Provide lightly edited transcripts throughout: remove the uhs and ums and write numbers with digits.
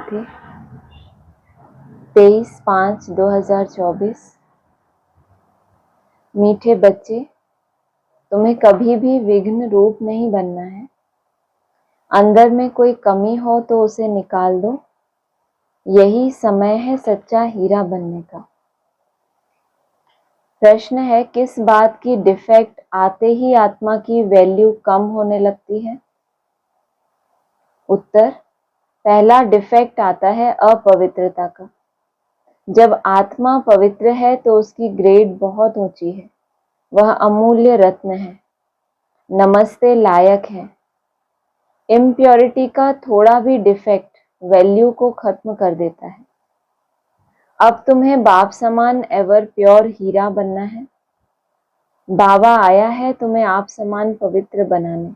तिथि 23/5/2024। मीठे बच्चे, तुम्हें कभी भी विघ्न रूप नहीं बनना है। अंदर में कोई कमी हो तो उसे निकाल दो। यही समय है सच्चा हीरा बनने का। प्रश्न है, किस बात की डिफेक्ट आते ही आत्मा की वैल्यू कम होने लगती है? उत्तर, पहला डिफेक्ट आता है अपवित्रता का। जब आत्मा पवित्र है तो उसकी ग्रेड बहुत ऊंची है। वह अमूल्य रत्न है, नमस्ते लायक है। इम्प्योरिटी का थोड़ा भी डिफेक्ट वैल्यू को खत्म कर देता है। अब तुम्हें बाप समान एवर प्योर हीरा बनना है। बाबा आया है तुम्हें आप समान पवित्र बनाने।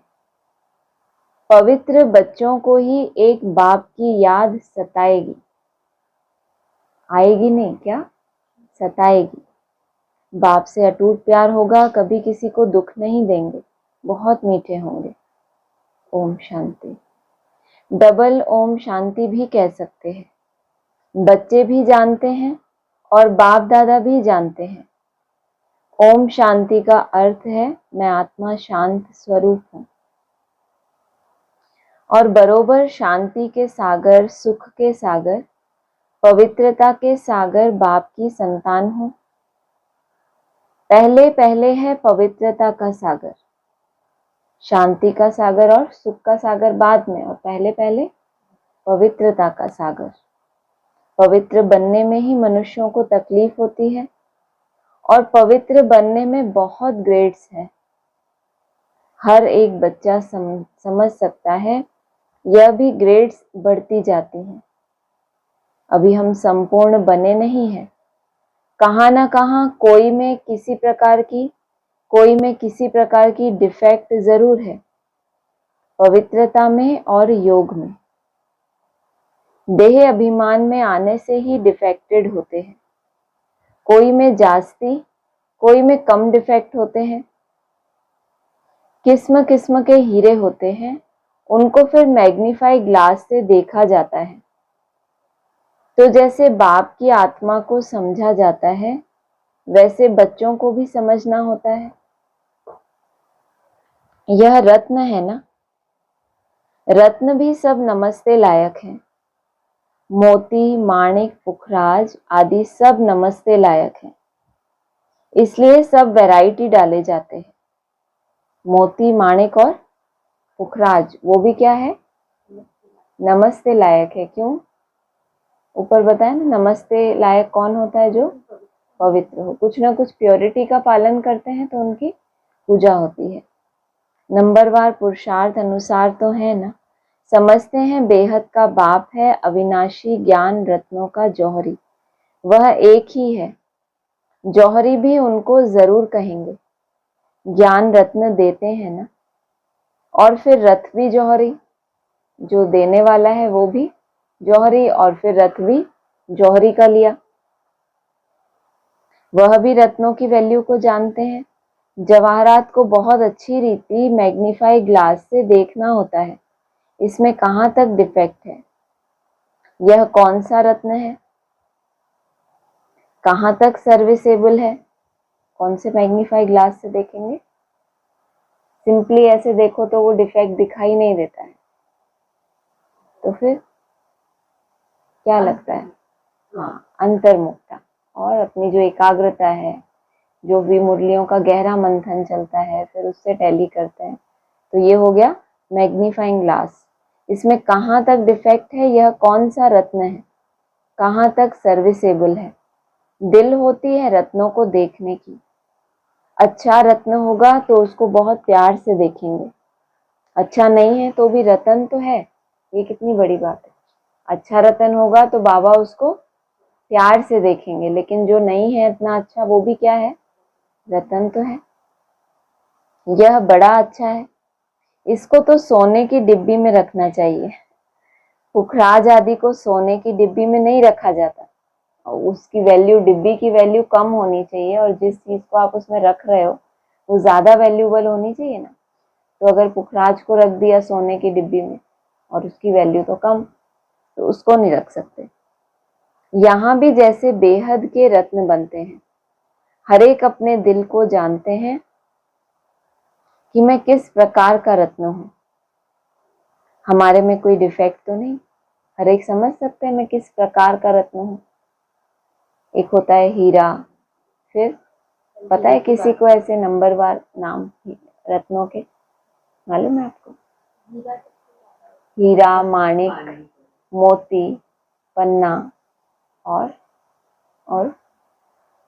पवित्र बच्चों को ही एक बाप की याद सताएगी, आएगी नहीं क्या, सताएगी। बाप से अटूट प्यार होगा, कभी किसी को दुख नहीं देंगे, बहुत मीठे होंगे। ओम शांति। डबल ओम शांति भी कह सकते हैं। बच्चे भी जानते हैं और बाप दादा भी जानते हैं। ओम शांति का अर्थ है मैं आत्मा शांत स्वरूप हूं और बरोबर शांति के सागर, सुख के सागर, पवित्रता के सागर बाप की संतान हूं। पहले पहले है पवित्रता का सागर, शांति का सागर और सुख का सागर बाद में, और पहले पहले पवित्रता का सागर। पवित्र बनने में ही मनुष्यों को तकलीफ होती है और पवित्र बनने में बहुत ग्रेड्स है। हर एक बच्चा समझ सकता है, यह भी ग्रेड्स बढ़ती जाती हैं। अभी हम संपूर्ण बने नहीं हैं। कहाँ ना कहाँ कोई में किसी प्रकार की डिफेक्ट जरूर है, पवित्रता में और योग में। देह अभिमान में आने से ही डिफेक्टेड होते हैं। कोई में जास्ती, कोई में कम डिफेक्ट होते हैं। किस्म किस्म के हीरे होते हैं, उनको फिर मैग्नीफाई ग्लास से देखा जाता है। तो जैसे बाप की आत्मा को समझा जाता है, वैसे बच्चों को भी समझना होता है। यह रत्न है ना, रत्न भी सब नमस्ते लायक हैं। मोती, माणिक, पुखराज आदि सब नमस्ते लायक हैं। इसलिए सब वैरायटी डाले जाते हैं। मोती, माणिक और पुखराज, वो भी क्या है, नमस्ते लायक है। क्यों? ऊपर बताया ना, नमस्ते लायक कौन होता है? जो पवित्र हो, कुछ ना कुछ प्योरिटी का पालन करते हैं तो उनकी पूजा होती है। नंबरवार पुरुषार्थ अनुसार तो है ना, समझते हैं बेहद का बाप है अविनाशी ज्ञान रत्नों का जौहरी। वह एक ही है। जौहरी भी उनको जरूर कहेंगे। ज्ञान रत्न देते हैं ना, और फिर रथ भी जौहरी, जो देने वाला है वो भी जौहरी, और फिर रथ भी जौहरी का लिया। वह भी रत्नों की वैल्यू को जानते हैं। जवाहरात को बहुत अच्छी रीति मैग्नीफाई ग्लास से देखना होता है, इसमें कहाँ तक डिफेक्ट है, यह कौन सा रत्न है, कहाँ तक सर्विसेबल है। कौन से मैग्नीफाई ग्लास से देखेंगे? सिंपली ऐसे देखो तो वो डिफेक्ट दिखाई नहीं देता है, तो फिर क्या लगता है? हाँ, अंतर्मुखता और अपनी जो एकाग्रता है, जो भी मुरलियों का गहरा मंथन चलता है, फिर उससे टैली करते हैं, तो ये हो गया मैग्नीफाइंग ग्लास। इसमें कहाँ तक डिफेक्ट है, यह कौन सा रत्न है, कहाँ तक सर्विसेबल है। दिल होती है रत्नों को देखने की। अच्छा रत्न होगा तो उसको बहुत प्यार से देखेंगे, अच्छा नहीं है तो भी रतन तो है, ये कितनी बड़ी बात है। अच्छा रतन होगा तो बाबा उसको प्यार से देखेंगे, लेकिन जो नहीं है इतना अच्छा, वो भी क्या है, रतन तो है। यह बड़ा अच्छा है, इसको तो सोने की डिब्बी में रखना चाहिए। पुखराज आदि को सोने की डिब्बी में नहीं रखा जाता, और उसकी वैल्यू, डिब्बी की वैल्यू कम होनी चाहिए, और जिस चीज को आप उसमें रख रहे हो वो ज्यादा वैल्यूबल होनी चाहिए ना। तो अगर पुखराज को रख दिया सोने की डिब्बी में और उसकी वैल्यू तो कम, तो उसको नहीं रख सकते। यहाँ भी जैसे बेहद के रत्न बनते हैं, हर एक अपने दिल को जानते हैं कि मैं किस प्रकार का रत्न हूँ, हमारे में कोई डिफेक्ट तो नहीं। हर एक समझ सकते हैं मैं किस प्रकार का रत्न हूँ। एक होता है हीरा, फिर पता है किसी को ऐसे नंबरवार नाम रत्नों के मालूम है आपको? हीरा, माणिक, मोती, पन्ना और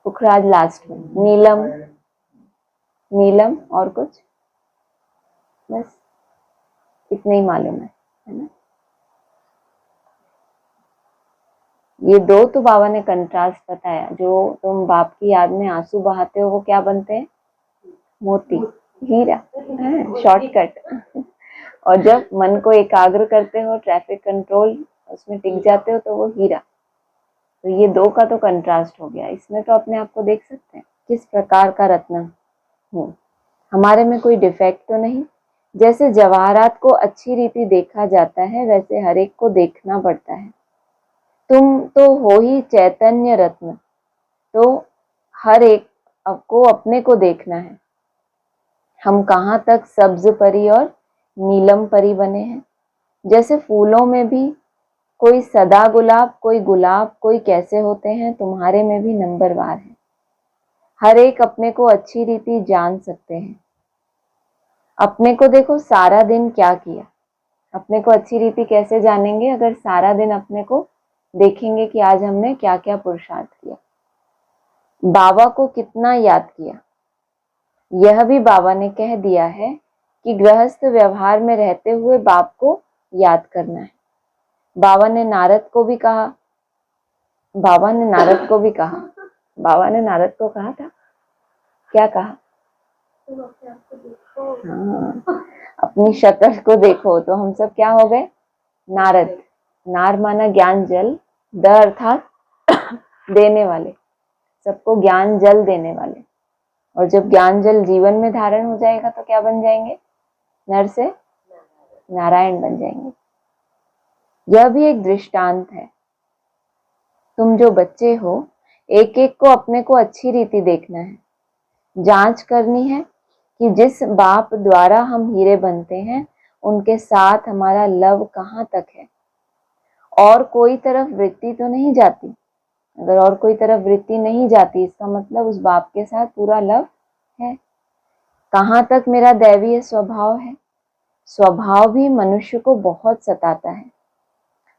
पुखराज लास्ट में, नीलम, नीलम और कुछ, बस इतने ही मालूम है ना। ये दो तो बाबा ने कंट्रास्ट बताया। जो तुम बाप की याद में आंसू बहाते हो वो क्या बनते हैं? मोती, हीरा, शॉर्टकट। और जब मन को एकाग्र करते हो, ट्रैफिक कंट्रोल उसमें टिक जाते हो, तो वो हीरा। तो ये दो का तो कंट्रास्ट हो गया। इसमें तो अपने आप को देख सकते हैं किस प्रकार का रत्न हूँ, हमारे में कोई डिफेक्ट तो नहीं। जैसे जवाहरात को अच्छी रीति देखा जाता है, वैसे हर एक को देखना पड़ता है। तुम तो हो ही चैतन्य रत्न, तो हर एक को अपने को देखना है। हम कहाँ तक सब्ज परी और नीलम परी बने हैं। जैसे फूलों में भी कोई सदा गुलाब, कोई गुलाब, कोई कैसे होते हैं, तुम्हारे में भी नंबरवार है। हर एक अपने को अच्छी रीति जान सकते हैं। अपने को देखो सारा दिन क्या किया। अपने को अच्छी रीति कैसे जानेंगे? अगर सारा दिन अपने को देखेंगे कि आज हमने क्या क्या पुरुषार्थ किया, बाबा को कितना याद किया। यह भी बाबा ने कह दिया है कि गृहस्थ व्यवहार में रहते हुए बाप को याद करना है। बाबा ने नारद को भी कहा, बाबा ने नारद को कहा था, क्या कहा? हाँ, अपनी शक्ल को देखो। तो हम सब क्या हो गए? नारद। नार माना ज्ञान जल, द अर्थात देने वाले, सबको ज्ञान जल देने वाले। और जब ज्ञान जल जीवन में धारण हो जाएगा तो क्या बन जाएंगे? नर से नारायण बन जाएंगे। यह भी एक दृष्टांत है। तुम जो बच्चे हो, एक एक को अपने को अच्छी रीति देखना है, जांच करनी है कि जिस बाप द्वारा हम हीरे बनते हैं उनके साथ हमारा लव कहाँ तक है। और कोई तरफ वृत्ति तो नहीं जाती। अगर और कोई तरफ वृत्ति नहीं जाती, इसका मतलब उस बाप के साथ पूरा लव है। कहाँ तक मेरा दैवीय स्वभाव है। स्वभाव भी मनुष्य को बहुत सताता है।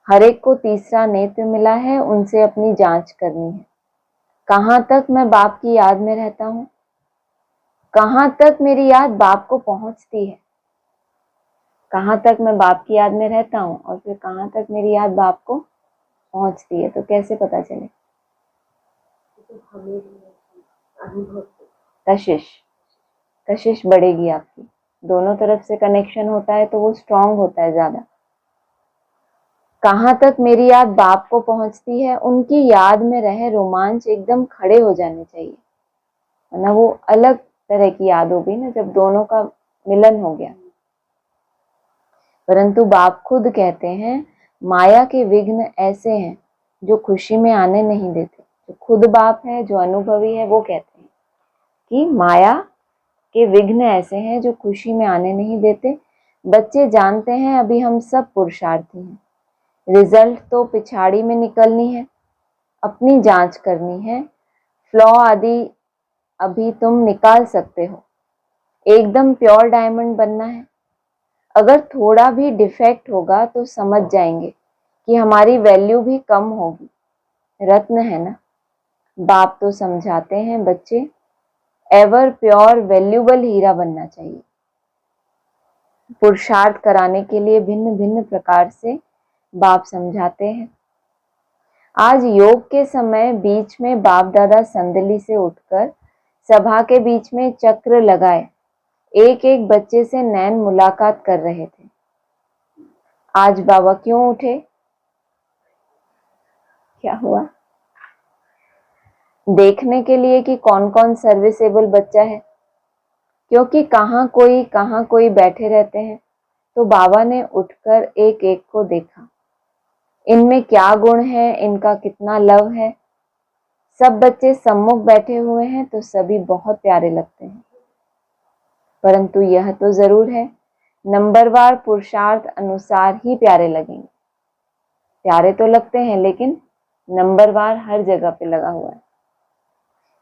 हर एक को तीसरा नेत्र मिला है, उनसे अपनी जांच करनी है। कहाँ तक मैं बाप की याद में रहता हूँ, कहाँ तक मेरी याद बाप को पहुंचती है। कहाँ तक मैं बाप की याद में रहता हूँ और फिर कहाँ तक मेरी याद बाप को पहुंचती है, तो कैसे पता चले? कशिश बढ़ेगी आपकी। दोनों तरफ से कनेक्शन होता है तो वो स्ट्रांग होता है ज्यादा। कहाँ तक मेरी याद बाप को पहुंचती है, उनकी याद में रहे रोमांच एकदम खड़े हो जाने चाहिए, वरना वो अलग तरह की याद हो गई ना, जब दोनों का मिलन हो गया। परंतु बाप खुद कहते हैं माया के विघ्न ऐसे हैं जो खुशी में आने नहीं देते। जो खुद बाप है, जो अनुभवी है, वो कहते हैं कि माया के विघ्न ऐसे हैं जो खुशी में आने नहीं देते। बच्चे जानते हैं अभी हम सब पुरुषार्थी हैं, रिजल्ट तो पिछाड़ी में निकलनी है, अपनी जांच करनी है। फ्लॉ आदि अभी तुम निकाल सकते हो, एकदम प्योर डायमंड बनना है। अगर थोड़ा भी डिफेक्ट होगा तो समझ जाएंगे कि हमारी वैल्यू भी कम होगी। रत्न है ना, बाप तो समझाते हैं बच्चे एवर प्योर वैल्यूबल हीरा बनना चाहिए। पुरुषार्थ कराने के लिए भिन्न भिन्न प्रकार से बाप समझाते हैं। आज योग के समय बीच में बाप दादा संदली से उठकर सभा के बीच में चक्र लगाए एक एक बच्चे से नैन मुलाकात कर रहे थे। आज बाबा क्यों उठे? क्या हुआ? देखने के लिए कि कौन कौन सर्विसेबल बच्चा है, क्योंकि कहाँ कोई बैठे रहते हैं। तो बाबा ने उठकर एक एक को देखा। इनमें क्या गुण है, इनका कितना लव है। सब बच्चे सम्मुख बैठे हुए हैं तो सभी बहुत प्यारे लगते हैं, परंतु यह तो जरूर है नंबरवार पुरुषार्थ अनुसार ही प्यारे लगेंगे। प्यारे तो लगते हैं लेकिन नंबरवार हर जगह पे लगा हुआ है।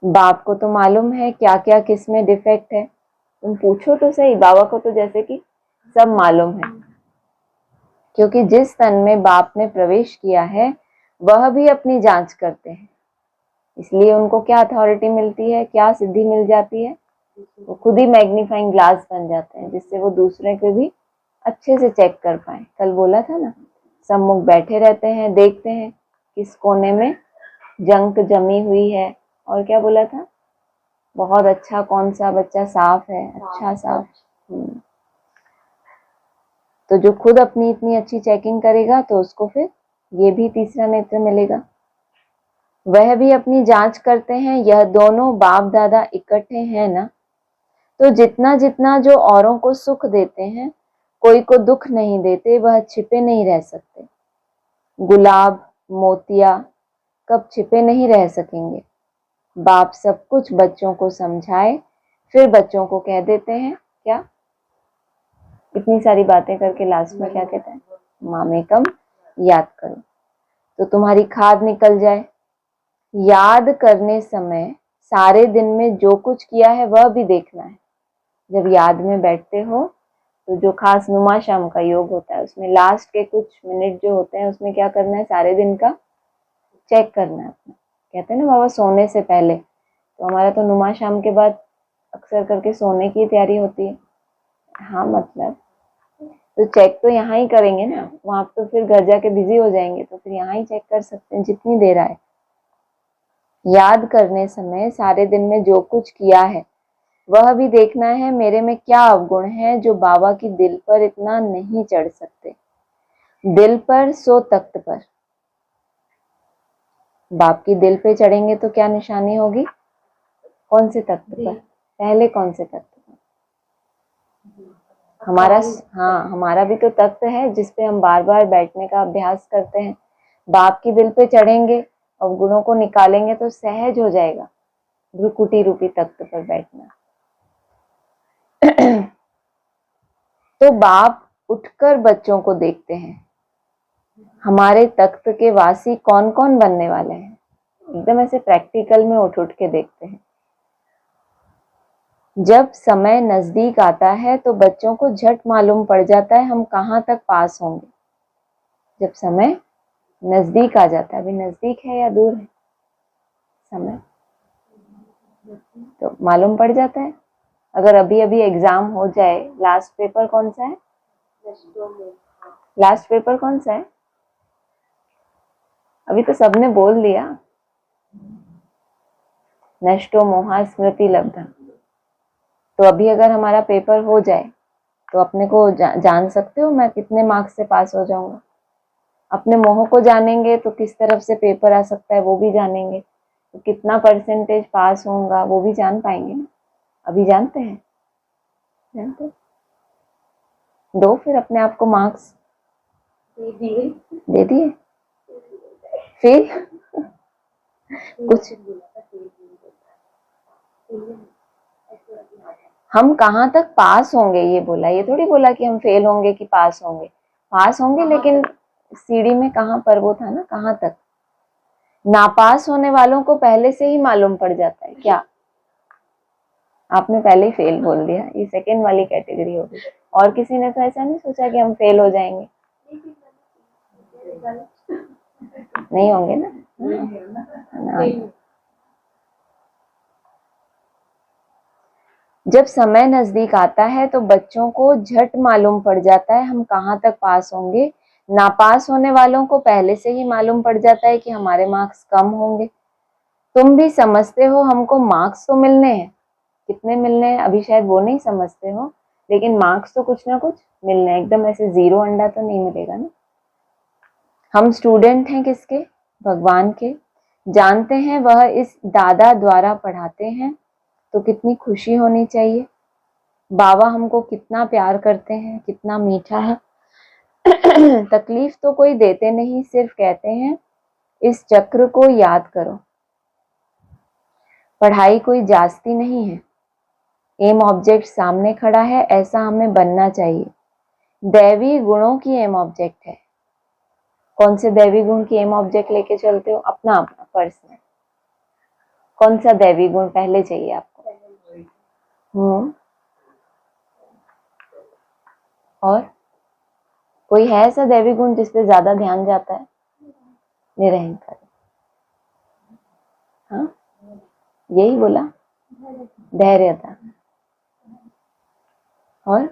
बाप को तो मालूम है क्या क्या किस में डिफेक्ट है। तुम पूछो तो सही, बाबा को तो जैसे कि सब मालूम है, क्योंकि जिस तन में बाप ने प्रवेश किया है वह भी अपनी जांच करते हैं। इसलिए उनको क्या अथॉरिटी मिलती है, क्या सिद्धि मिल जाती है, वो खुद ही मैग्नीफाइंग ग्लास बन जाते हैं, जिससे वो दूसरे को भी अच्छे से चेक कर पाए। कल बोला था ना, सम्मुख बैठे रहते हैं, देखते हैं किस कोने में जंक जमी हुई है, और क्या बोला था, बहुत अच्छा कौन सा बच्चा साफ है, अच्छा साफ। तो जो खुद अपनी इतनी अच्छी चेकिंग करेगा तो उसको फिर ये भी तीसरा नेत्र मिलेगा। वह भी अपनी जांच करते हैं। यह दोनों बाप दादा इकट्ठे हैं ना, तो जितना जितना जो औरों को सुख देते हैं, कोई को दुख नहीं देते, वह छिपे नहीं रह सकते। गुलाब मोतिया कब छिपे नहीं रह सकेंगे। बाप सब कुछ बच्चों को समझाए, फिर बच्चों को कह देते हैं क्या, इतनी सारी बातें करके लास्ट में क्या कहते हैं, मामेकम याद करो, तो तुम्हारी खाद निकल जाए। याद करने समय सारे दिन में जो कुछ किया है वह भी देखना है। जब याद में बैठते हो तो जो खास नुमा शाम का योग होता है, उसमें लास्ट के कुछ मिनट जो होते हैं उसमें क्या करना है, सारे दिन का चेक करना है अपना। कहते हैं ना बाबा सोने से पहले, तो हमारा तो नुमा शाम के बाद अक्सर करके सोने की तैयारी होती है। हाँ मतलब तो चेक तो यहाँ ही करेंगे ना, वहां तो फिर घर जाके बिजी हो जाएंगे, तो फिर यहाँ ही चेक कर सकते हैं जितनी देर आए। याद करने समय सारे दिन में जो कुछ किया है वह भी देखना है। मेरे में क्या अवगुण है जो बाबा की दिल पर इतना नहीं चढ़ सकते। दिल पर सो तख्त पर। बाप की दिल पे चढ़ेंगे तो क्या निशानी होगी, कौन से तख्त पर, पहले कौन से तख्त पर, हमारा, हाँ हमारा भी तो तख्त है जिसपे हम बार बार बैठने का अभ्यास करते हैं। बाप की दिल पे चढ़ेंगे और गुणों को निकालेंगे तो सहज हो जाएगा भ्रुकुटी रूपी तख्त पर बैठना। तो बाप उठकर बच्चों को देखते हैं, हमारे तख्त के वासी कौन कौन बनने वाले हैं, एकदम ऐसे प्रैक्टिकल में उठ उठ के देखते हैं। जब समय नजदीक आता है तो बच्चों को झट मालूम पड़ जाता है हम कहाँ तक पास होंगे। जब समय नजदीक आ जाता है, अभी नजदीक है या दूर है समय, तो मालूम पड़ जाता है। अगर अभी अभी एग्जाम हो जाए, लास्ट पेपर कौन सा है, लास्ट पेपर कौन सा है, अभी तो सबने बोल दिया, नष्टो मोहा स्मृति लब्धम। तो अभी अगर हमारा पेपर हो जाए तो अपने को जान सकते हो मैं कितने मार्क्स से पास हो जाऊंगा। अपने मोह को जानेंगे तो किस तरफ से पेपर आ सकता है वो भी जानेंगे, तो कितना परसेंटेज पास होगा वो भी जान पाएंगे ना। अभी जानते हैं, जानते दो फिर अपने आप को मार्क्स दे दिए फिर कुछ हम कहाँ तक पास होंगे ये बोला, ये थोड़ी बोला कि हम फेल होंगे कि पास होंगे। पास होंगे लेकिन सीढ़ी में कहाँ पर वो था ना, कहाँ तक। नापास होने वालों को पहले से ही मालूम पड़ जाता है क्या, आपने पहले ही फेल बोल दिया, ये सेकेंड वाली कैटेगरी होगी। और किसी ने तो ऐसा नहीं सोचा कि हम फेल हो जाएंगे, नहीं होंगे ना, ना। जब समय नजदीक आता है तो बच्चों को झट मालूम पड़ जाता है हम कहाँ तक पास होंगे। नापास होने वालों को पहले से ही मालूम पड़ जाता है कि हमारे मार्क्स कम होंगे। तुम भी समझते हो हमको मार्क्स तो मिलने हैं, कितने मिलने हैं अभी शायद वो नहीं समझते हो, लेकिन मार्क्स तो कुछ ना कुछ मिलने हैं, एकदम ऐसे 0 अंडा तो नहीं मिलेगा ना। हम स्टूडेंट हैं किसके, भगवान के। जानते हैं वह इस दादा द्वारा पढ़ाते हैं, तो कितनी खुशी होनी चाहिए। बाबा हमको कितना प्यार करते हैं, कितना मीठा है। तकलीफ तो कोई देते नहीं, सिर्फ कहते हैं इस चक्र को याद करो। पढ़ाई कोई जास्ती नहीं है, एम ऑब्जेक्ट सामने खड़ा है, ऐसा हमें बनना चाहिए। दैवी गुणों की एम ऑब्जेक्ट है। कौन से दैवी गुण की एम ऑब्जेक्ट लेके चलते हो? अपना अपना पर्सनल। कौन सा दैवी गुण पहले चाहिए आपको? और कोई है ऐसा दैवी गुण जिसपे ज्यादा ध्यान जाता है? निरहंकारी। हाँ, यही बोला, धैर्यता। और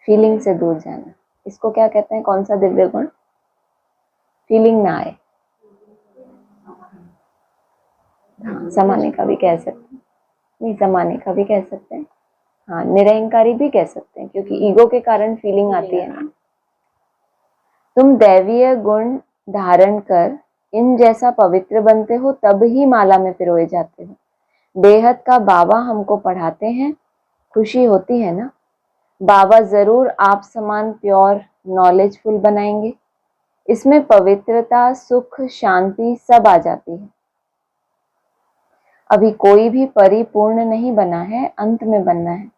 फीलिंग से दूर जाना, इसको क्या कहते हैं? कौन सा दिव्य गुण? फीलिंग ना आए। हाँ, समाने का भी कह सकते हैं, नहीं समाने का भी कह सकते हैं, हाँ निरहंकारी भी कह सकते हैं, क्योंकि ईगो के कारण फीलिंग आती है ना। तुम दैवीय गुण धारण कर इन जैसा पवित्र बनते हो, तब ही माला में पिरोए जाते हो। बेहद का बाबा हमको पढ़ाते हैं, खुशी होती है ना। बाबा जरूर आप समान प्योर नॉलेजफुल बनाएंगे। इसमें पवित्रता, सुख, शांति सब आ जाती है। अभी कोई भी परिपूर्ण नहीं बना है, अंत में बनना है,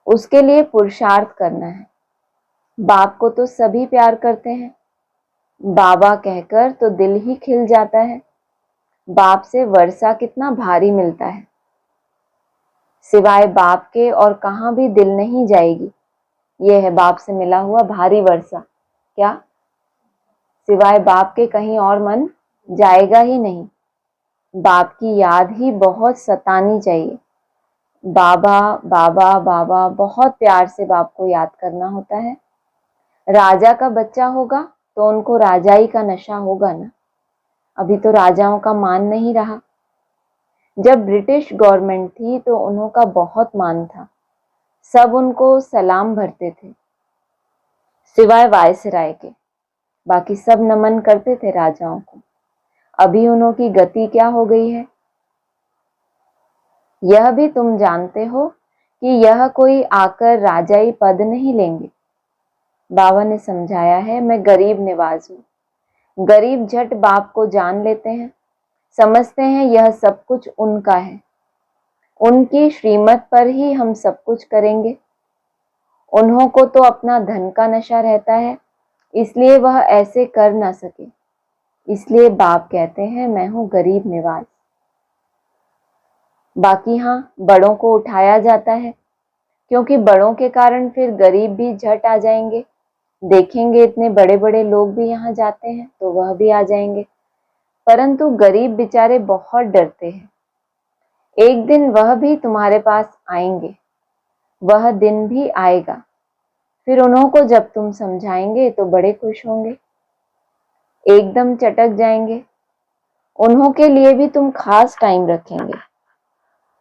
उसके लिए पुरुषार्थ करना है। बाप को तो सभी प्यार करते हैं, बाबा कहकर तो दिल ही खिल जाता है। बाप से वर्षा कितना भारी मिलता है, सिवाय बाप के और कहां भी दिल नहीं जाएगी। यह है बाप से मिला हुआ भारी वर्षा। क्या? सिवाय बाप के कहीं और मन जाएगा ही नहीं। बाप की याद ही बहुत सतानी चाहिए। बाबा बाबा बाबा, बहुत प्यार से बाप को याद करना होता है। राजा का बच्चा होगा तो उनको राजाई का नशा होगा ना। अभी तो राजाओं का मान नहीं रहा। जब ब्रिटिश गवर्नमेंट थी तो उनका बहुत मान था, सब उनको सलाम भरते थे, सिवाय वायसराय के। बाकी सब नमन करते थे राजाओं को। अभी उन्हों की गति क्या हो गई है, यह भी तुम जानते हो कि यह कोई आकर राजाई पद नहीं लेंगे। बाबा ने समझाया है, मैं गरीब निवाज हूं। गरीब झट बाप को जान लेते हैं, समझते हैं यह सब कुछ उनका है, उनकी श्रीमत पर ही हम सब कुछ करेंगे। उन्हों को तो अपना धन का नशा रहता है, इसलिए वह ऐसे कर ना सके। इसलिए बाप कहते हैं मैं हूं गरीब निवाज। बाकी हाँ, बड़ों को उठाया जाता है, क्योंकि बड़ों के कारण फिर गरीब भी झट आ जाएंगे। देखेंगे इतने बड़े बड़े लोग भी यहाँ जाते हैं तो वह भी आ जाएंगे। परंतु गरीब बेचारे बहुत डरते हैं। एक दिन वह भी तुम्हारे पास आएंगे, वह दिन भी आएगा। फिर उन्हों को जब तुम समझाएंगे तो बड़े खुश होंगे, एकदम चटक जाएंगे। उन्हों के लिए भी तुम खास टाइम रखेंगे।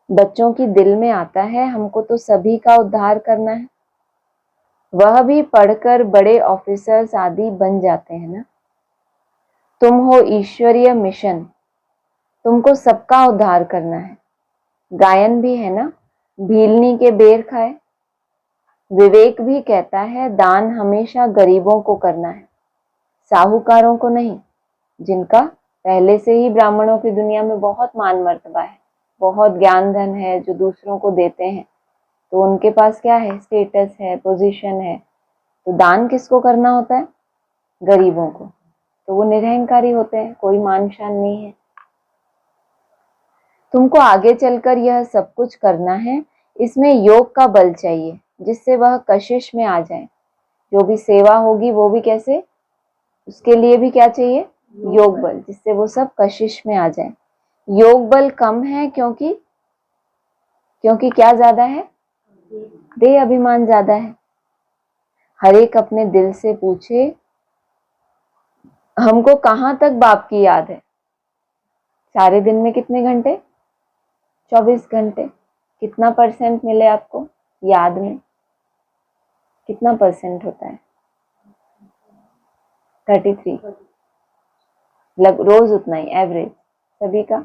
बच्चों की दिल में आता है हमको तो सभी का उद्धार करना है, वह भी पढ़कर बड़े ऑफिसर्स आदि बन जाते हैं ना। तुम हो ईश्वरीय मिशन, तुमको सबका उद्धार करना है। गायन भी है ना, भीलनी के बेर खाए। विवेक भी कहता है दान हमेशा गरीबों को करना है, साहूकारों को नहीं, जिनका पहले से ही ब्राह्मणों की दुनिया में बहुत मान मर्तबा है, बहुत ज्ञान धन है, जो दूसरों को देते हैं, तो उनके पास क्या है, स्टेटस है, पोजीशन है। तो दान किसको करना होता है? गरीबों को। तो वो निरहंकारी होते हैं, कोई मान शान नहीं है। तुमको आगे चलकर यह सब कुछ करना है, इसमें योग का बल चाहिए, जिससे वह कशिश में आ जाए। जो भी सेवा होगी वो भी कैसे, उसके लिए भी क्या चाहिए? योग बल, जिससे वो सब कशिश में आ जाए। योग बल कम है क्योंकि क्या ज्यादा है? देह अभिमान ज्यादा है। हर एक अपने दिल से पूछे, हमको कहां तक बाप की याद है? सारे दिन में कितने घंटे? 24 घंटे। कितना परसेंट मिले आपको याद में? कितना परसेंट होता है? 33। रोज उतना ही एवरेज सभी का।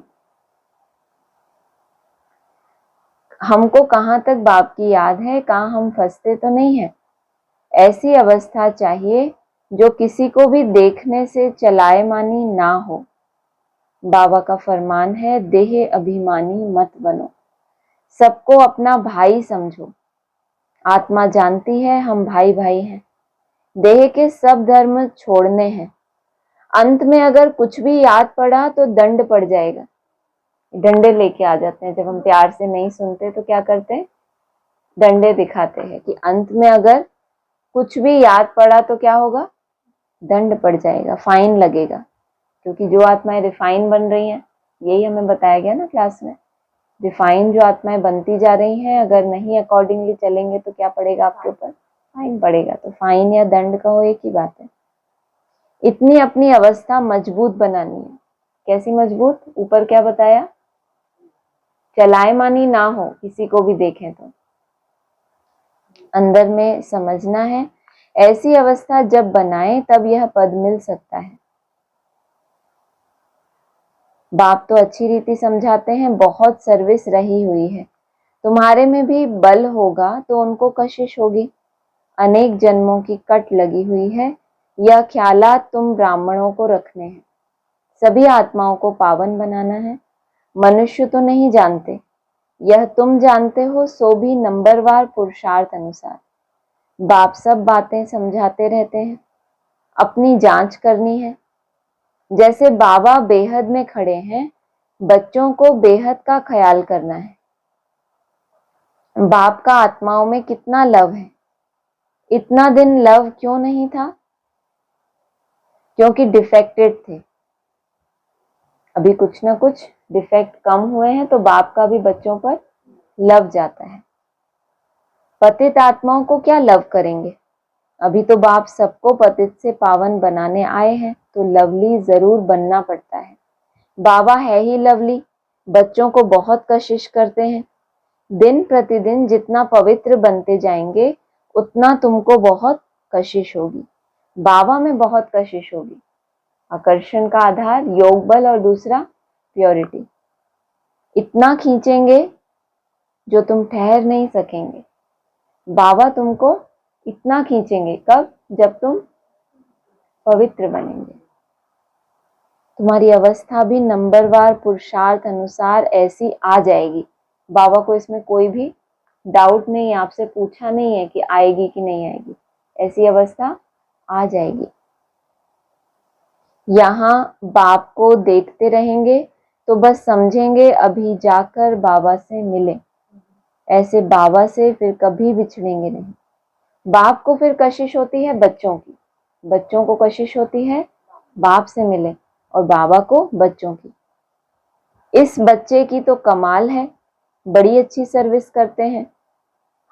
हमको कहाँ तक बाप की याद है, कहाँ हम फंसते तो नहीं है। ऐसी अवस्था चाहिए जो किसी को भी देखने से चलायमानी ना हो। बाबा का फरमान है, देह अभिमानी मत बनो, सबको अपना भाई समझो। आत्मा जानती है हम भाई भाई हैं, देह के सब धर्म छोड़ने हैं। अंत में अगर कुछ भी याद पड़ा तो दंड पड़ जाएगा। डंडे लेके आ जाते हैं, जब हम प्यार से नहीं सुनते तो क्या करते हैं, डंडे दिखाते हैं कि अंत में अगर कुछ भी याद पड़ा तो क्या होगा, दंड पड़ जाएगा, फाइन लगेगा। क्योंकि जो आत्माएं रिफाइन बन रही हैं, यही हमें बताया गया ना क्लास में, रिफाइन जो आत्माएं बनती जा रही हैं, अगर नहीं अकॉर्डिंगली चलेंगे तो क्या पड़ेगा आपके ऊपर, फाइन पड़ेगा। तो फाइन या दंड का हो एक ही बात है। इतनी अपनी अवस्था मजबूत बनानी है। कैसी मजबूत, ऊपर क्या बताया, चलायमानी ना हो, किसी को भी देखें तो अंदर में समझना है। ऐसी अवस्था जब बनाए तब यह पद मिल सकता है। बाप तो अच्छी रीति समझाते हैं, बहुत सर्विस रही हुई है, तुम्हारे में भी बल होगा तो उनको कशिश होगी। अनेक जन्मों की कट लगी हुई है, यह ख्यालात तुम ब्राह्मणों को रखने हैं। सभी आत्माओं को पावन बनाना है। मनुष्य तो नहीं जानते, यह तुम जानते हो, सो भी नंबरवार पुरुषार्थ अनुसार। बाप सब बातें समझाते रहते हैं, अपनी जांच करनी है। जैसे बाबा बेहद में खड़े हैं, बच्चों को बेहद का ख्याल करना है। बाप का आत्माओं में कितना लव है, इतना दिन लव क्यों नहीं था, क्योंकि डिफेक्टेड थे। अभी कुछ ना कुछ डिफेक्ट कम हुए हैं तो बाप का भी बच्चों पर लव जाता है। पतित आत्माओं को क्या लव करेंगे, अभी तो बाप सबको पतित से पावन बनाने आए हैं, तो लवली जरूर बनना पड़ता है। बाबा है ही लवली, बच्चों को बहुत कशिश करते हैं। दिन प्रतिदिन जितना पवित्र बनते जाएंगे उतना तुमको बहुत कशिश होगी, बाबा में बहुत कशिश होगी। आकर्षण का आधार योग बल और दूसरा प्योरिटी। इतना खींचेंगे जो तुम ठहर नहीं सकेंगे। बाबा तुमको इतना खींचेंगे, कब, जब तुम पवित्र बनेंगे। तुम्हारी अवस्था भी नंबरवार पुरुषार्थ अनुसार ऐसी आ जाएगी। बाबा को इसमें कोई भी डाउट नहीं है, आपसे पूछा नहीं है कि आएगी कि नहीं आएगी, ऐसी अवस्था आ जाएगी। यहाँ बाप को देखते रहेंगे तो बस समझेंगे अभी जाकर बाबा से मिले। ऐसे बाबा से फिर कभी बिछड़ेंगे नहीं। बाप को फिर कशिश होती है बच्चों की, बच्चों को कशिश होती है बाप से मिले, और बाबा को बच्चों की। इस बच्चे की तो कमाल है, बड़ी अच्छी सर्विस करते हैं।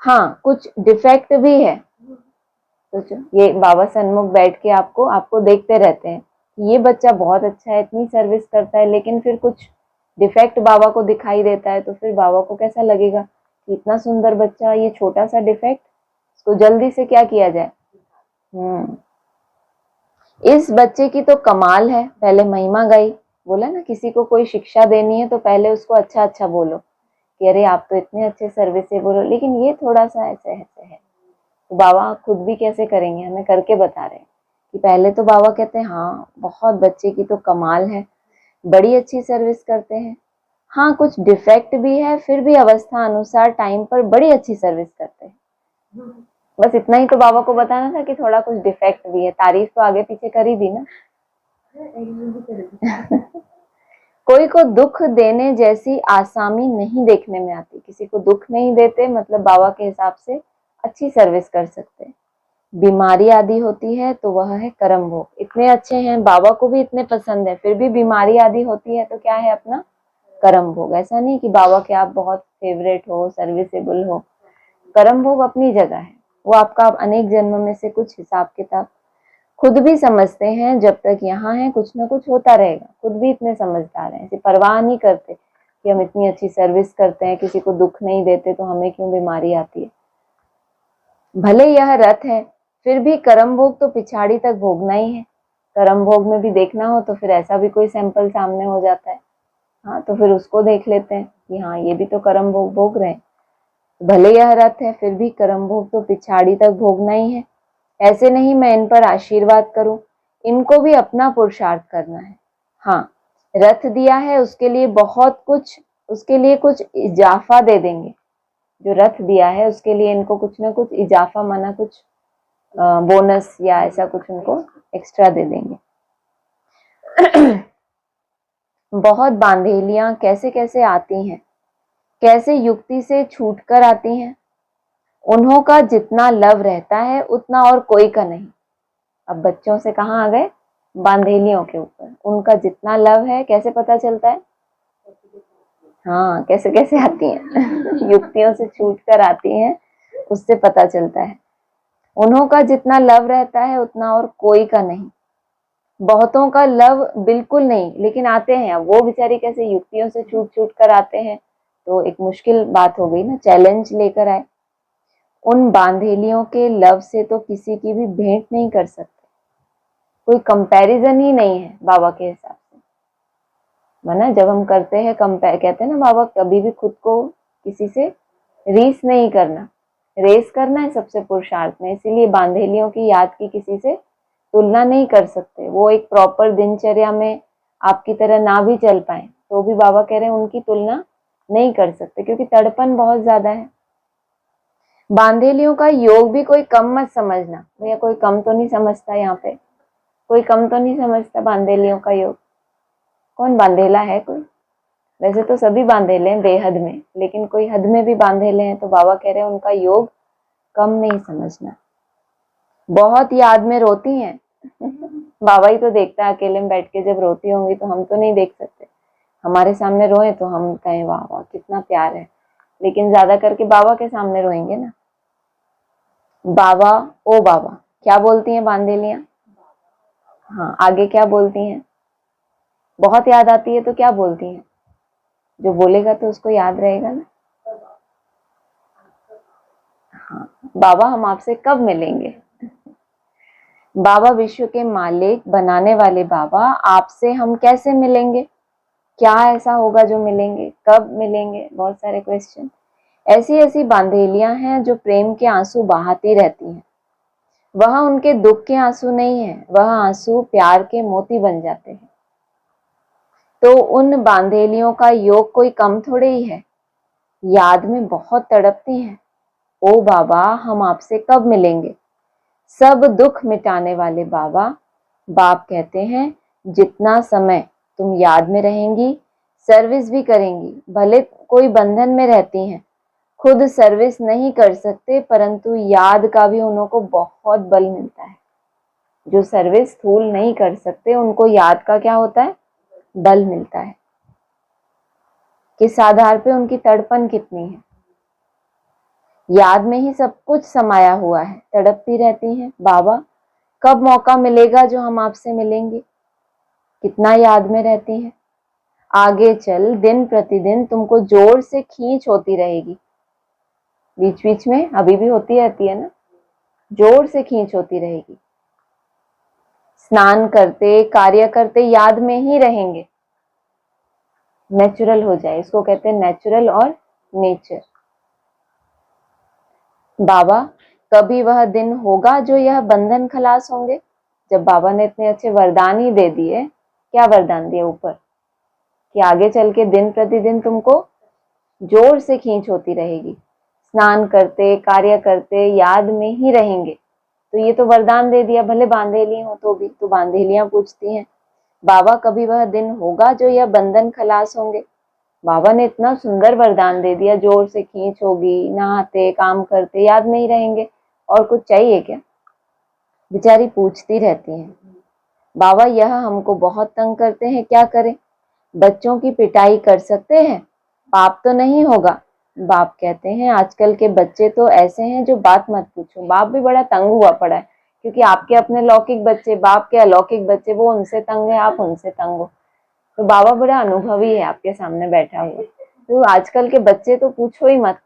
हाँ, कुछ डिफेक्ट भी है, तो ये बाबा सन्मुख बैठ के आपको देखते रहते हैं, ये बच्चा बहुत अच्छा है, इतनी सर्विस करता है, लेकिन फिर कुछ डिफेक्ट बाबा को दिखाई देता है, तो फिर बाबा को कैसा लगेगा कि इतना सुंदर बच्चा, ये छोटा सा डिफेक्ट, इसको जल्दी से क्या किया जाए। इस बच्चे की तो कमाल है, पहले महिमा गाई, बोला ना किसी को कोई शिक्षा देनी है तो पहले उसको अच्छा अच्छा बोलो कि अरे आप तो इतने अच्छे सर्विस से बोलो, लेकिन ये थोड़ा सा ऐसे है। तो बाबा खुद भी कैसे करेंगे, हमें करके बता रहे हैं कि पहले तो बाबा कहते हैं हाँ बहुत बच्चे की तो कमाल है, बड़ी अच्छी सर्विस करते हैं। हाँ, कुछ डिफेक्ट भी है, फिर भी अवस्था अनुसार टाइम पर बड़ी अच्छी सर्विस करते हैं। बस इतना ही तो बाबा को बताना था कि थोड़ा कुछ डिफेक्ट भी है, तारीफ तो आगे पीछे कर ही दी ना। कोई को दुख देने जैसी आसामी नहीं देखने में आती, किसी को दुख नहीं देते मतलब बाबा के हिसाब से अच्छी सर्विस कर सकते। बीमारी आदि होती है तो वह है कर्म भोग। इतने अच्छे हैं, बाबा को भी इतने पसंद है, फिर भी बीमारी आदि होती है तो क्या है, अपना कर्म भोग। ऐसा नहीं कि बाबा के आप बहुत फेवरेट हो, सर्विसेबल हो, कर्म भोग अपनी जगह है, वो आपका अनेक जन्म में से कुछ हिसाब किताब खुद भी समझते हैं। जब तक यहाँ है कुछ ना कुछ होता रहेगा, खुद भी इतने समझदार हैं, ऐसी परवाह नहीं करते कि हम इतनी अच्छी सर्विस करते हैं, किसी को दुख नहीं देते तो हमें क्यों बीमारी आती है। भले यह रथ है, फिर भी कर्म भोग तो पिछाड़ी तक भोगना ही है। कर्म भोग में भी देखना हो तो फिर ऐसा भी कोई सैंपल सामने हो जाता है, हाँ तो फिर उसको देख लेते हैं कि हाँ ये भी तो कर्म भोग भोग रहे हैं। भले यह रथ है, फिर भी कर्म भोग तो पिछाड़ी तक भोगना ही है। ऐसे नहीं मैं इन पर आशीर्वाद करूं, इनको भी अपना पुरुषार्थ करना है। हाँ, रथ दिया है उसके लिए बहुत कुछ, उसके लिए कुछ इजाफा दे देंगे। जो रथ दिया है उसके लिए इनको कुछ ना कुछ इजाफा, माना कुछ बोनस या ऐसा कुछ उनको एक्स्ट्रा दे देंगे। बहुत बांधेलियां कैसे कैसे आती हैं, कैसे युक्ति से छूटकर आती हैं। उन्हों का जितना लव रहता है उतना और कोई का नहीं। अब बच्चों से कहाँ आ गए, बांधेलियों के ऊपर। उनका जितना लव है, कैसे पता चलता है? हाँ, कैसे कैसे आती हैं युक्तियों से छूट कर आती हैं, उससे पता चलता है। उन्हों का जितना लव रहता है उतना और कोई का नहीं। बहुतों का लव बिल्कुल नहीं, लेकिन आते हैं। अब वो बेचारी कैसे युक्तियों से छूट छूट कर आते हैं, तो एक मुश्किल बात हो गई ना, चैलेंज लेकर आए। उन बांधेलियों के लव से तो किसी की भी भेंट नहीं कर सकते, कोई कंपैरिजन ही नहीं है बाबा के हिसाब से। माना जब हम करते हैं कंपेयर, कहते हैं ना बाबा कभी भी खुद को किसी से रीस नहीं करना, रेस करना है सबसे पुरुषार्थ में। इसीलिए बांधेलियों की याद की किसी से तुलना नहीं कर सकते। वो एक प्रॉपर दिनचर्या में आपकी तरह ना भी चल पाए तो भी बाबा कह रहे हैं उनकी तुलना नहीं कर सकते, क्योंकि तड़पन बहुत ज्यादा है। बांधेलियों का योग भी कोई कम मत समझना भैया, कोई कम तो नहीं समझता, यहाँ पे कोई कम तो नहीं समझता बांधेलियों का योग। कौन बांधेला है कोई? वैसे तो सभी बांधेले हैं बेहद में, लेकिन कोई हद में भी बांधेले हैं, तो बाबा कह रहे हैं उनका योग कम नहीं समझना। बहुत याद में रोती हैं बाबा ही तो देखता है, अकेले में बैठ के जब रोती होंगी तो हम तो नहीं देख सकते। हमारे सामने रोए तो हम कहें वाह वाह कितना प्यार है, लेकिन ज्यादा करके बाबा के सामने रोएंगे ना। बाबा ओ बाबा क्या बोलती हैं बांधेलियां? हाँ, आगे क्या बोलती हैं? बहुत याद आती है तो क्या बोलती हैं? जो बोलेगा तो उसको याद रहेगा ना। हाँ, बाबा हम आपसे कब मिलेंगे? बाबा विश्व के मालिक बनाने वाले बाबा आपसे हम कैसे मिलेंगे? क्या ऐसा होगा जो मिलेंगे? कब मिलेंगे? बहुत सारे क्वेश्चन। ऐसी ऐसी बांधेलियां हैं जो प्रेम के आंसू बहाती रहती हैं। वह उनके दुख के आंसू नहीं है, वह आंसू प्यार के मोती बन जाते हैं। तो उन बांधेलियों का योग कोई कम थोड़े ही है, याद में बहुत तड़पती हैं। ओ बाबा हम आपसे कब मिलेंगे? सब दुख मिटाने वाले बाबा। बाप कहते हैं जितना समय तुम याद में रहेंगी, सर्विस भी करेंगी। भले कोई बंधन में रहती हैं, खुद सर्विस नहीं कर सकते, परंतु याद का भी उनको बहुत बल मिलता है। जो सर्विस स्थूल नहीं कर सकते उनको याद का क्या होता है? बल मिलता है। किस आधार पे? उनकी तड़पन कितनी है। याद में ही सब कुछ समाया हुआ है, तड़पती रहती हैं। बाबा कब मौका मिलेगा जो हम आपसे मिलेंगे? कितना याद में रहती हैं। आगे चल दिन प्रतिदिन तुमको जोर से खींच होती रहेगी, बीच बीच में अभी भी होती रहती है ना, जोर से खींच होती रहेगी। स्नान करते कार्य करते याद में ही रहेंगे, नेचुरल हो जाए, इसको कहते हैं नेचुरल और नेचर। बाबा कभी वह दिन होगा जो यह बंधन खलास होंगे? जब बाबा ने इतने अच्छे वरदान ही दे दिए, क्या वरदान दिए ऊपर कि आगे चल के दिन प्रतिदिन तुमको जोर से खींच होती रहेगी, स्नान करते कार्य करते याद में ही रहेंगे। तो ये तो वरदान दे दिया, भले बांधेली हो तो भी। तो बांधेलियां पूछती हैं बाबा कभी वह दिन होगा जो यह बंधन खलास होंगे? बाबा ने इतना सुंदर वरदान दे दिया, जोर से खींच होगी, नहाते काम करते याद नहीं रहेंगे, और कुछ चाहिए क्या? बेचारी पूछती रहती हैं। बाबा यह हमको बहुत तंग करते हैं, क्या करें? बच्चों की पिटाई कर सकते हैं, पाप तो नहीं होगा? बाप कहते हैं आजकल के बच्चे तो ऐसे हैं जो बात मत पूछो। बाप भी बड़ा तंग हुआ पड़ा है, क्योंकि आपके अपने लौकिक बच्चे, बाप के अलौकिक बच्चे, वो उनसे तंग है, आप उनसे तंग हो। तो बाबा बड़ा अनुभवी है आपके सामने बैठा हुआ। तो आजकल के बच्चे तो पूछो ही मत,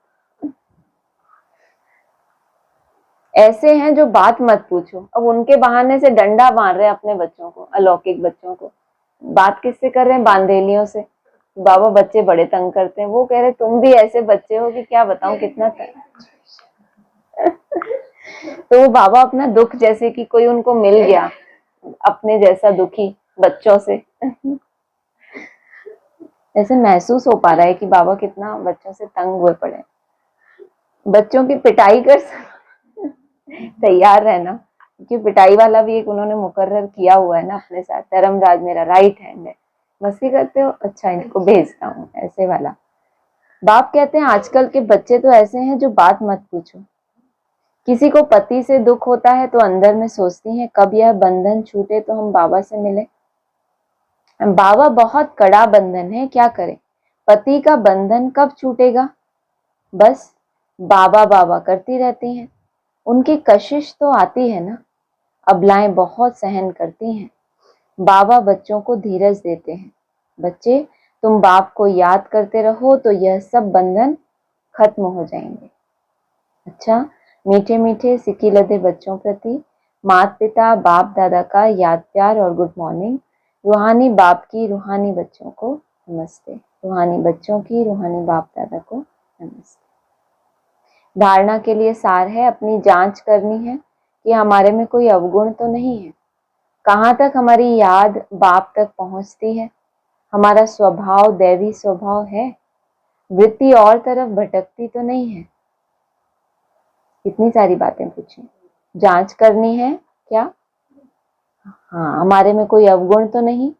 ऐसे हैं जो बात मत पूछो। अब उनके बहाने से डंडा मार रहे हैं अपने बच्चों को, अलौकिक बच्चों को। बात किससे कर रहे हैं? बांधेलियों से। बाबा बच्चे बड़े तंग करते हैं, वो कह रहे तुम भी ऐसे बच्चे हो कि क्या बताऊं कितना तंग। तो वो बाबा अपना दुख, जैसे कि कोई उनको मिल गया अपने जैसा दुखी बच्चों से, ऐसे महसूस हो पा रहा है कि बाबा कितना बच्चों से तंग हुए पड़े। बच्चों की पिटाई कर तैयार रहना, क्योंकि पिटाई वाला भी एक उन्होंने मुकर्रर किया हुआ है ना अपने साथ। धर्मराज मेरा राइट हैंड है, मस्ती करते हो, अच्छा इनको भेजता हूँ, ऐसे वाला। बाप कहते हैं आजकल के बच्चे तो ऐसे हैं जो बात मत पूछो। किसी को पति से दुख होता है तो अंदर में सोचती हैं कब यह बंधन छूटे तो हम बाबा से मिले। बाबा बहुत कड़ा बंधन है, क्या करें, पति का बंधन कब छूटेगा। बस बाबा बाबा करती रहती हैं। उनकी कशिश तो आती है ना, अबलाएं बहुत सहन करती हैं। बाबा बच्चों को धीरज देते हैं, बच्चे तुम बाप को याद करते रहो तो यह सब बंधन खत्म हो जाएंगे। अच्छा, मीठे मीठे सिक्की लदे बच्चों प्रति माता पिता बाप दादा का याद प्यार और गुड मॉर्निंग। रूहानी बाप की रूहानी बच्चों को नमस्ते, रूहानी बच्चों की रूहानी बाप दादा को नमस्ते। धारणा के लिए सार है, अपनी जांच करनी है कि हमारे में कोई अवगुण तो नहीं है। कहाँ तक हमारी याद बाप तक पहुंचती है, हमारा स्वभाव दैवी स्वभाव है, वृत्ति और तरफ भटकती तो नहीं है। इतनी सारी बातें पूछी, जांच करनी है क्या, हाँ हमारे में कोई अवगुण तो नहीं।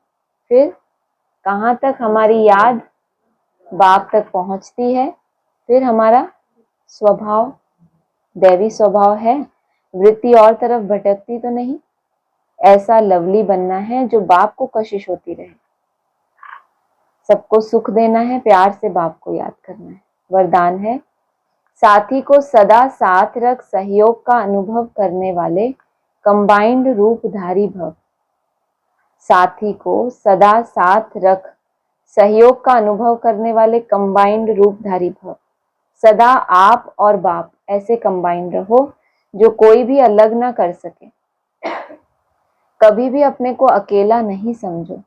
फिर कहाँ तक हमारी याद बाप तक पहुंचती है, फिर हमारा स्वभाव दैवी स्वभाव है, वृत्ति और तरफ भटकती तो नहीं। ऐसा लवली बनना है जो बाप को कशिश होती रहे, सबको सुख देना है, प्यार से बाप को याद करना है। वरदान है, साथी को सदा साथ रख सहयोग का अनुभव करने वाले कंबाइंड रूपधारी भव। साथी को सदा साथ रख सहयोग का अनुभव करने वाले कंबाइंड रूपधारी भव। सदा आप और बाप ऐसे कंबाइंड रहो जो कोई भी अलग ना कर सके। कभी भी अपने को अकेला नहीं समझो।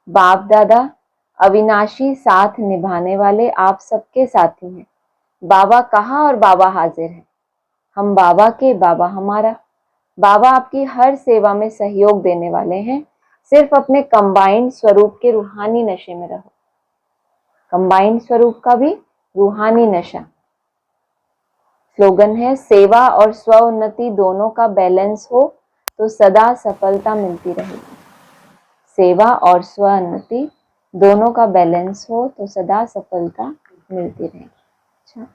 बाप दादा अविनाशी साथ निभाने वाले आप सबके साथी हैं। बाबा कहाँ और बाबा हाजिर है, हम बाबा के, बाबा हमारा। बाबा आपकी हर सेवा में सहयोग देने वाले हैं, सिर्फ अपने कंबाइंड स्वरूप के रूहानी नशे में रहो। कंबाइंड स्वरूप का भी रूहानी नशा। स्लोगन है, सेवा और स्व उन्नति दोनों का बैलेंस हो तो सदा सफलता मिलती रहेगी। सेवा और स्व उन्नति दोनों का बैलेंस हो तो सदा सफलता मिलती रहेगी। अच्छा,